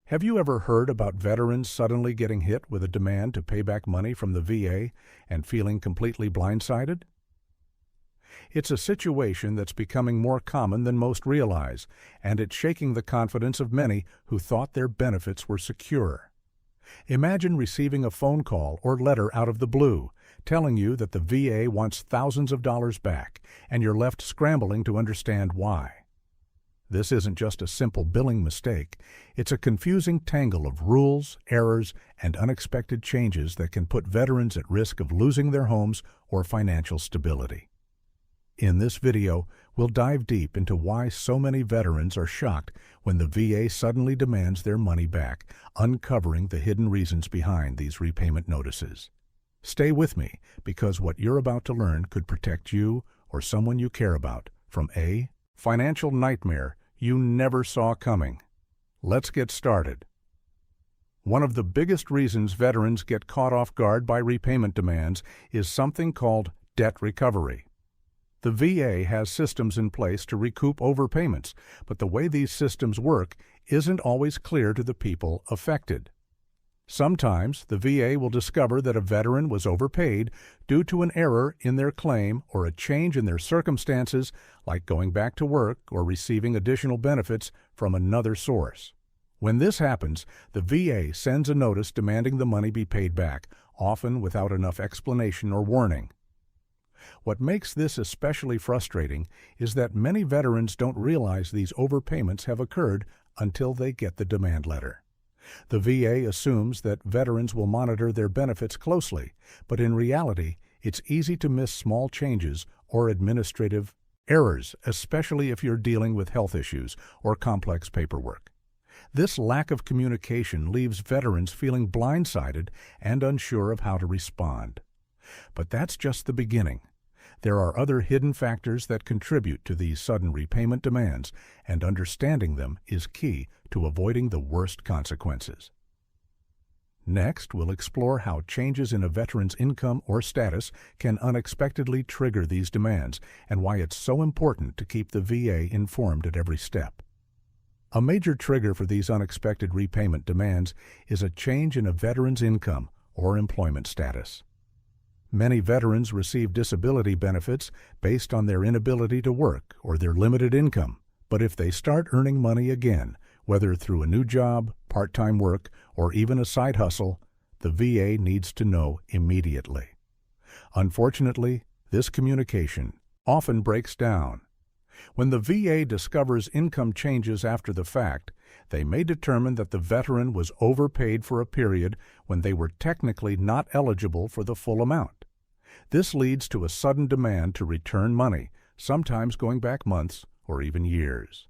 Have you ever heard about veterans suddenly getting hit with a demand to pay back money from the VA and feeling completely blindsided? It's a situation that's becoming more common than most realize, and it's shaking the confidence of many who thought their benefits were secure. Imagine receiving a phone call or letter out of the blue telling you that the VA wants thousands of dollars back, and you're left scrambling to understand why. This isn't just a simple billing mistake. It's a confusing tangle of rules, errors, and unexpected changes that can put veterans at risk of losing their homes or financial stability. In this video, we'll dive deep into why so many veterans are shocked when the VA suddenly demands their money back, uncovering the hidden reasons behind these repayment notices. Stay with me, because what you're about to learn could protect you or someone you care about from a financial nightmare you never saw coming. Let's get started. One of the biggest reasons veterans get caught off guard by repayment demands is something called debt recovery. The VA has systems in place to recoup overpayments, but the way these systems work isn't always clear to the people affected. Sometimes the VA will discover that a veteran was overpaid due to an error in their claim or a change in their circumstances, like going back to work or receiving additional benefits from another source. When this happens, the VA sends a notice demanding the money be paid back, often without enough explanation or warning. What makes this especially frustrating is that many veterans don't realize these overpayments have occurred until they get the demand letter. The VA assumes that veterans will monitor their benefits closely, but in reality, it's easy to miss small changes or administrative errors, especially if you're dealing with health issues or complex paperwork. This lack of communication leaves veterans feeling blindsided and unsure of how to respond. But that's just the beginning. There are other hidden factors that contribute to these sudden repayment demands, and understanding them is key to avoiding the worst consequences. Next, we'll explore how changes in a veteran's income or status can unexpectedly trigger these demands, and why it's so important to keep the VA informed at every step. A major trigger for these unexpected repayment demands is a change in a veteran's income or employment status. Many veterans receive disability benefits based on their inability to work or their limited income, but if they start earning money again, whether through a new job, part-time work, or even a side hustle, the VA needs to know immediately. Unfortunately, this communication often breaks down. When the VA discovers income changes after the fact, they may determine that the veteran was overpaid for a period when they were technically not eligible for the full amount. This leads to a sudden demand to return money, sometimes going back months or even years.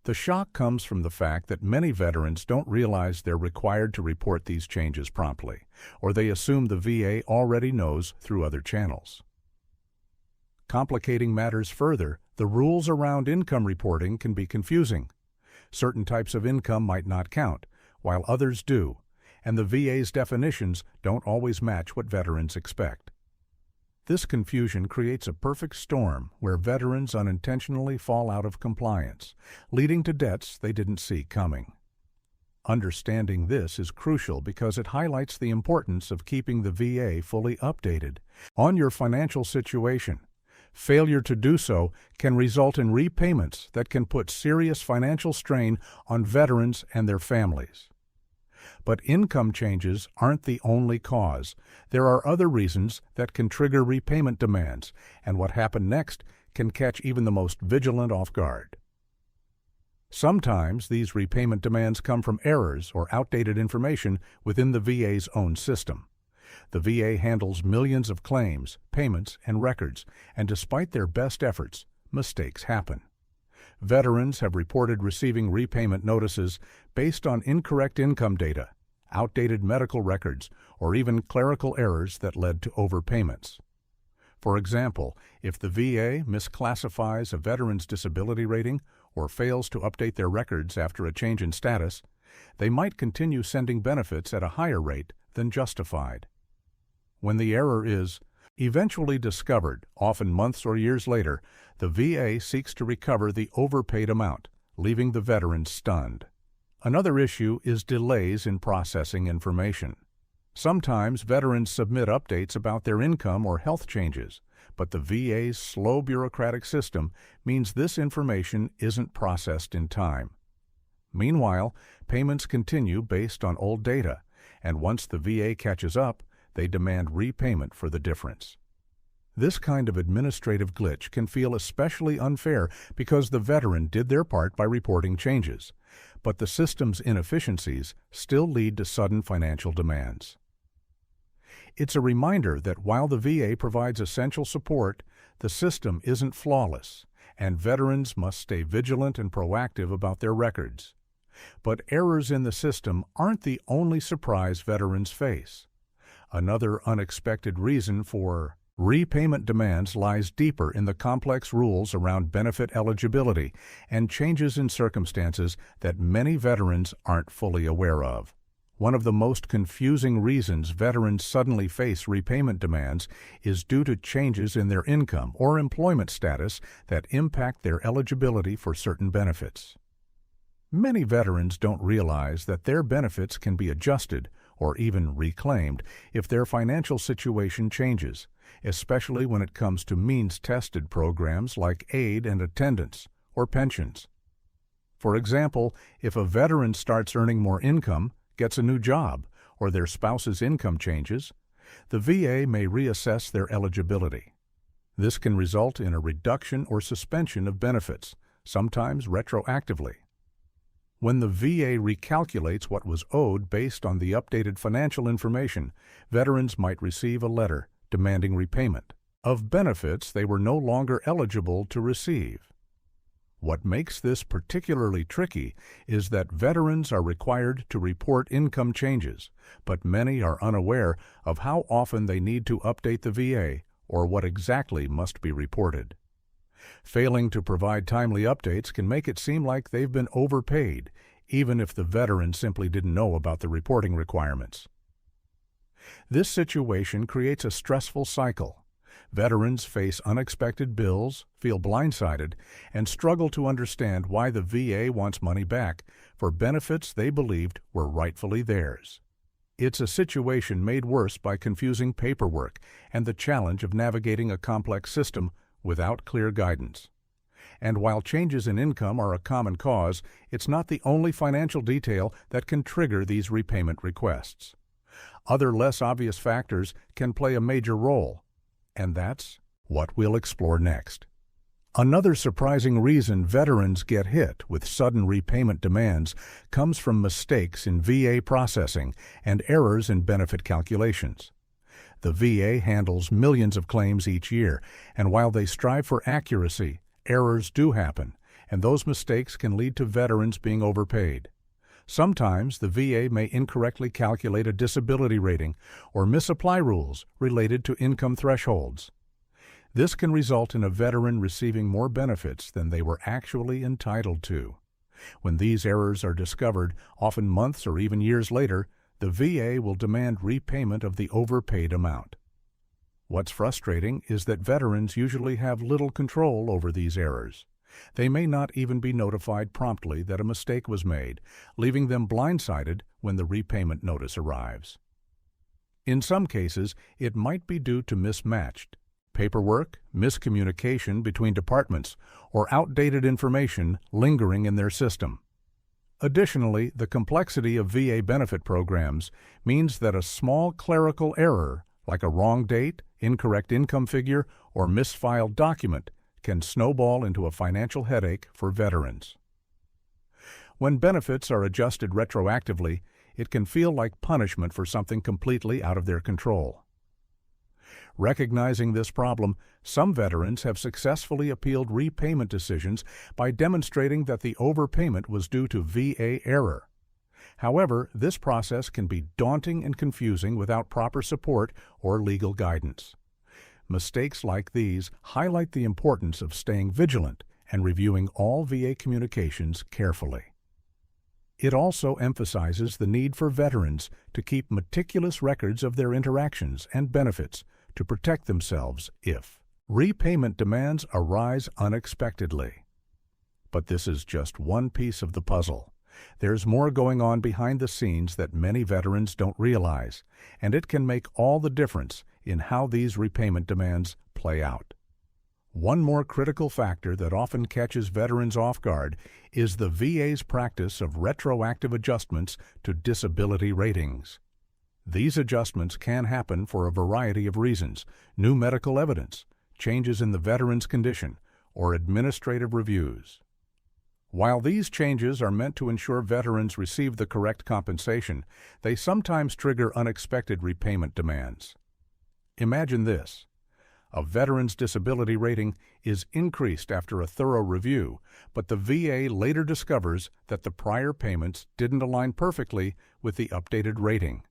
The shock comes from the fact that many veterans don't realize they're required to report these changes promptly, or they assume the VA already knows through other channels. Complicating matters further, the rules around income reporting can be confusing. Certain types of income might not count, while others do, and the VA's definitions don't always match what veterans expect. This confusion creates a perfect storm where veterans unintentionally fall out of compliance, leading to debts they didn't see coming. Understanding this is crucial because it highlights the importance of keeping the VA fully updated on your financial situation. Failure to do so can result in repayments that can put serious financial strain on veterans and their families. But income changes aren't the only cause. There are other reasons that can trigger repayment demands, and what happened next can catch even the most vigilant off guard. Sometimes these repayment demands come from errors or outdated information within the VA's own system. The VA handles millions of claims, payments, and records, and despite their best efforts, mistakes happen. Veterans have reported receiving repayment notices based on incorrect income data, outdated medical records, or even clerical errors that led to overpayments. For example, if the VA misclassifies a veteran's disability rating or fails to update their records after a change in status, they might continue sending benefits at a higher rate than justified. When the error is eventually discovered, often months or years later, the VA seeks to recover the overpaid amount, leaving the veteran stunned. Another issue is delays in processing information. Sometimes veterans submit updates about their income or health changes, but the VA's slow bureaucratic system means this information isn't processed in time. Meanwhile, payments continue based on old data, and once the VA catches up, they demand repayment for the difference. This kind of administrative glitch can feel especially unfair because the veteran did their part by reporting changes, but the system's inefficiencies still lead to sudden financial demands. It's a reminder that while the VA provides essential support, the system isn't flawless, and veterans must stay vigilant and proactive about their records. But errors in the system aren't the only surprise veterans face. Another unexpected reason for repayment demands lies deeper in the complex rules around benefit eligibility and changes in circumstances that many veterans aren't fully aware of. One of the most confusing reasons veterans suddenly face repayment demands is due to changes in their income or employment status that impact their eligibility for certain benefits. Many veterans don't realize that their benefits can be adjusted or even reclaimed if their financial situation changes, especially when it comes to means-tested programs like aid and attendance or pensions. For example, if a veteran starts earning more income, gets a new job, or their spouse's income changes, the VA may reassess their eligibility. This can result in a reduction or suspension of benefits, sometimes retroactively. When the VA recalculates what was owed based on the updated financial information, veterans might receive a letter demanding repayment of benefits they were no longer eligible to receive. What makes this particularly tricky is that veterans are required to report income changes, but many are unaware of how often they need to update the VA or what exactly must be reported. Failing to provide timely updates can make it seem like they've been overpaid, even if the veteran simply didn't know about the reporting requirements. This situation creates a stressful cycle. Veterans face unexpected bills, feel blindsided, and struggle to understand why the VA wants money back for benefits they believed were rightfully theirs. It's a situation made worse by confusing paperwork and the challenge of navigating a complex system without clear guidance. And while changes in income are a common cause, it's not the only financial detail that can trigger these repayment requests. Other less obvious factors can play a major role, and that's what we'll explore next. Another surprising reason veterans get hit with sudden repayment demands comes from mistakes in VA processing and errors in benefit calculations. The VA handles millions of claims each year, and while they strive for accuracy, errors do happen, and those mistakes can lead to veterans being overpaid. Sometimes the VA may incorrectly calculate a disability rating or misapply rules related to income thresholds. This can result in a veteran receiving more benefits than they were actually entitled to. When these errors are discovered, often months or even years later, the VA will demand repayment of the overpaid amount. What's frustrating is that veterans usually have little control over these errors. They may not even be notified promptly that a mistake was made, leaving them blindsided when the repayment notice arrives. In some cases, it might be due to mismatched paperwork, miscommunication between departments, or outdated information lingering in their system. Additionally, the complexity of VA benefit programs means that a small clerical error, like a wrong date, incorrect income figure, or misfiled document, can snowball into a financial headache for veterans. When benefits are adjusted retroactively, it can feel like punishment for something completely out of their control. Recognizing this problem, some veterans have successfully appealed repayment decisions by demonstrating that the overpayment was due to VA error. However, this process can be daunting and confusing without proper support or legal guidance. Mistakes like these highlight the importance of staying vigilant and reviewing all VA communications carefully. It also emphasizes the need for veterans to keep meticulous records of their interactions and benefits to protect themselves if repayment demands arise unexpectedly. But this is just one piece of the puzzle. There's more going on behind the scenes that many veterans don't realize, and it can make all the difference in how these repayment demands play out. One more critical factor that often catches veterans off guard is the VA's practice of retroactive adjustments to disability ratings. These adjustments can happen for a variety of reasons: new medical evidence, changes in the veteran's condition, or administrative reviews. While these changes are meant to ensure veterans receive the correct compensation, they sometimes trigger unexpected repayment demands. Imagine this. A veteran's disability rating is increased after a thorough review, but the VA later discovers that the prior payments didn't align perfectly with the updated rating.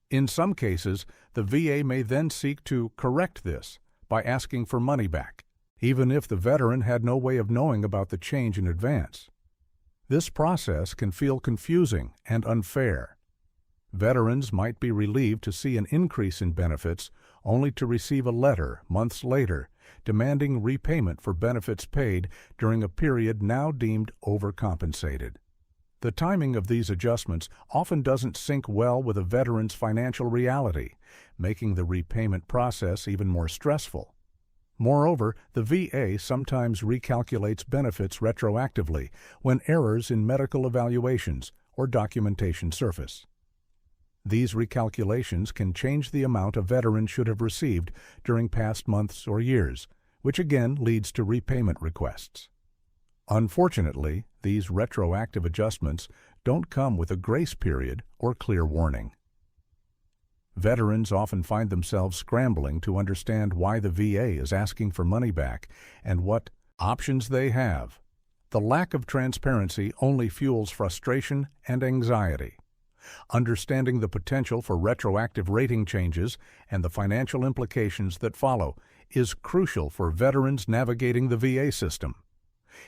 In some cases, the VA may then seek to correct this by asking for money back, even if the veteran had no way of knowing about the change in advance. This process can feel confusing and unfair. Veterans might be relieved to see an increase in benefits, only to receive a letter months later demanding repayment for benefits paid during a period now deemed overcompensated. The timing of these adjustments often doesn't sync well with a veteran's financial reality, making the repayment process even more stressful. Moreover, the VA sometimes recalculates benefits retroactively when errors in medical evaluations or documentation surface. These recalculations can change the amount a veteran should have received during past months or years, which again leads to repayment requests. Unfortunately, these retroactive adjustments don't come with a grace period or clear warning. Veterans often find themselves scrambling to understand why the VA is asking for money back and what options they have. The lack of transparency only fuels frustration and anxiety. Understanding the potential for retroactive rating changes and the financial implications that follow is crucial for veterans navigating the VA system.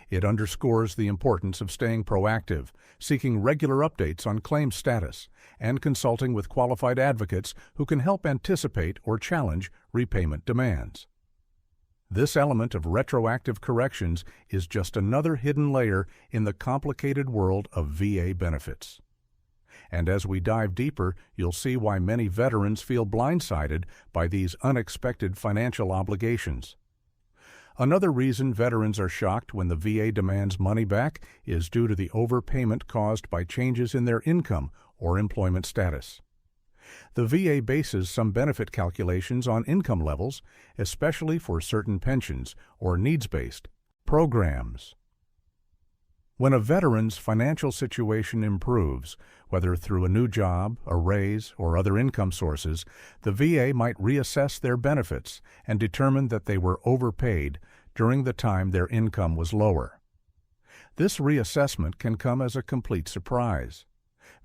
It underscores the importance of staying proactive, seeking regular updates on claim status, and consulting with qualified advocates who can help anticipate or challenge repayment demands. This element of retroactive corrections is just another hidden layer in the complicated world of VA benefits. And as we dive deeper, you'll see why many veterans feel blindsided by these unexpected financial obligations. Another reason veterans are shocked when the VA demands money back is due to the overpayment caused by changes in their income or employment status. The VA bases some benefit calculations on income levels, especially for certain pensions or needs-based programs. When a veteran's financial situation improves, whether through a new job, a raise, or other income sources, the VA might reassess their benefits and determine that they were overpaid during the time their income was lower. This reassessment can come as a complete surprise.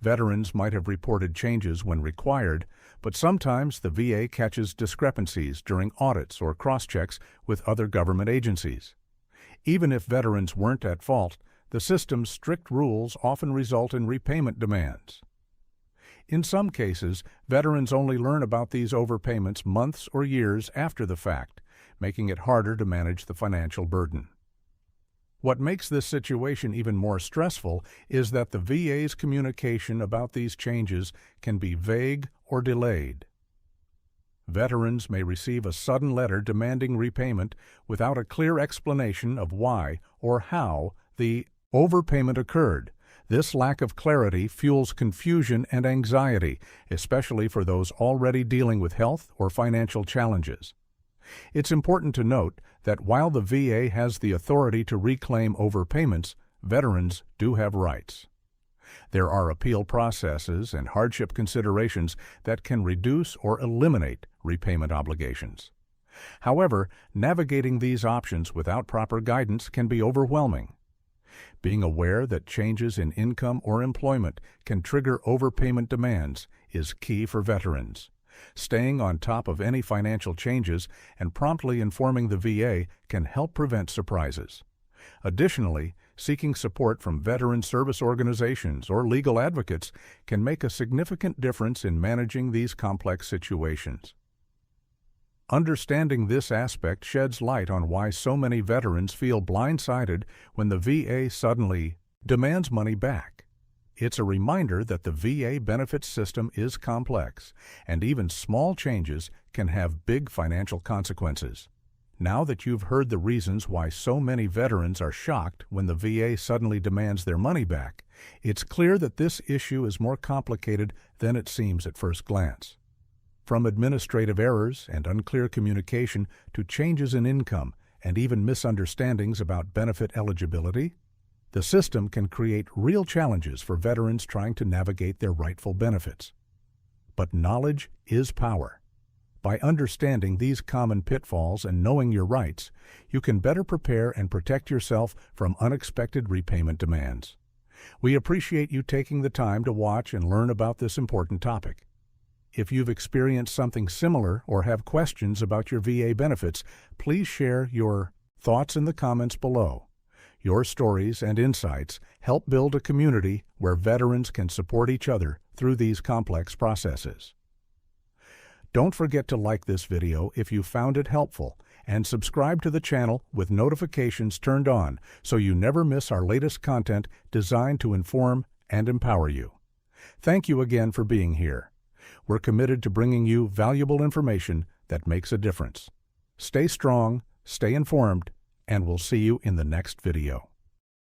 Veterans might have reported changes when required, but sometimes the VA catches discrepancies during audits or cross-checks with other government agencies. Even if veterans weren't at fault, the system's strict rules often result in repayment demands. In some cases, veterans only learn about these overpayments months or years after the fact, making it harder to manage the financial burden. What makes this situation even more stressful is that the VA's communication about these changes can be vague or delayed. Veterans may receive a sudden letter demanding repayment without a clear explanation of why or how the overpayment occurred. This lack of clarity fuels confusion and anxiety, especially for those already dealing with health or financial challenges. It's important to note that while the VA has the authority to reclaim overpayments, veterans do have rights. There are appeal processes and hardship considerations that can reduce or eliminate repayment obligations. However, navigating these options without proper guidance can be overwhelming. Being aware that changes in income or employment can trigger overpayment demands is key for veterans. Staying on top of any financial changes and promptly informing the VA can help prevent surprises. Additionally, seeking support from veteran service organizations or legal advocates can make a significant difference in managing these complex situations. Understanding this aspect sheds light on why so many veterans feel blindsided when the VA suddenly demands money back. It's a reminder that the VA benefits system is complex, and even small changes can have big financial consequences. Now that you've heard the reasons why so many veterans are shocked when the VA suddenly demands their money back, it's clear that this issue is more complicated than it seems at first glance. From administrative errors and unclear communication to changes in income and even misunderstandings about benefit eligibility, the system can create real challenges for veterans trying to navigate their rightful benefits. But knowledge is power. By understanding these common pitfalls and knowing your rights, you can better prepare and protect yourself from unexpected repayment demands. We appreciate you taking the time to watch and learn about this important topic. If you've experienced something similar or have questions about your VA benefits, please share your thoughts in the comments below. Your stories and insights help build a community where veterans can support each other through these complex processes. Don't forget to like this video if you found it helpful, and subscribe to the channel with notifications turned on so you never miss our latest content designed to inform and empower you. Thank you again for being here. We're committed to bringing you valuable information that makes a difference. Stay strong, stay informed, and we'll see you in the next video.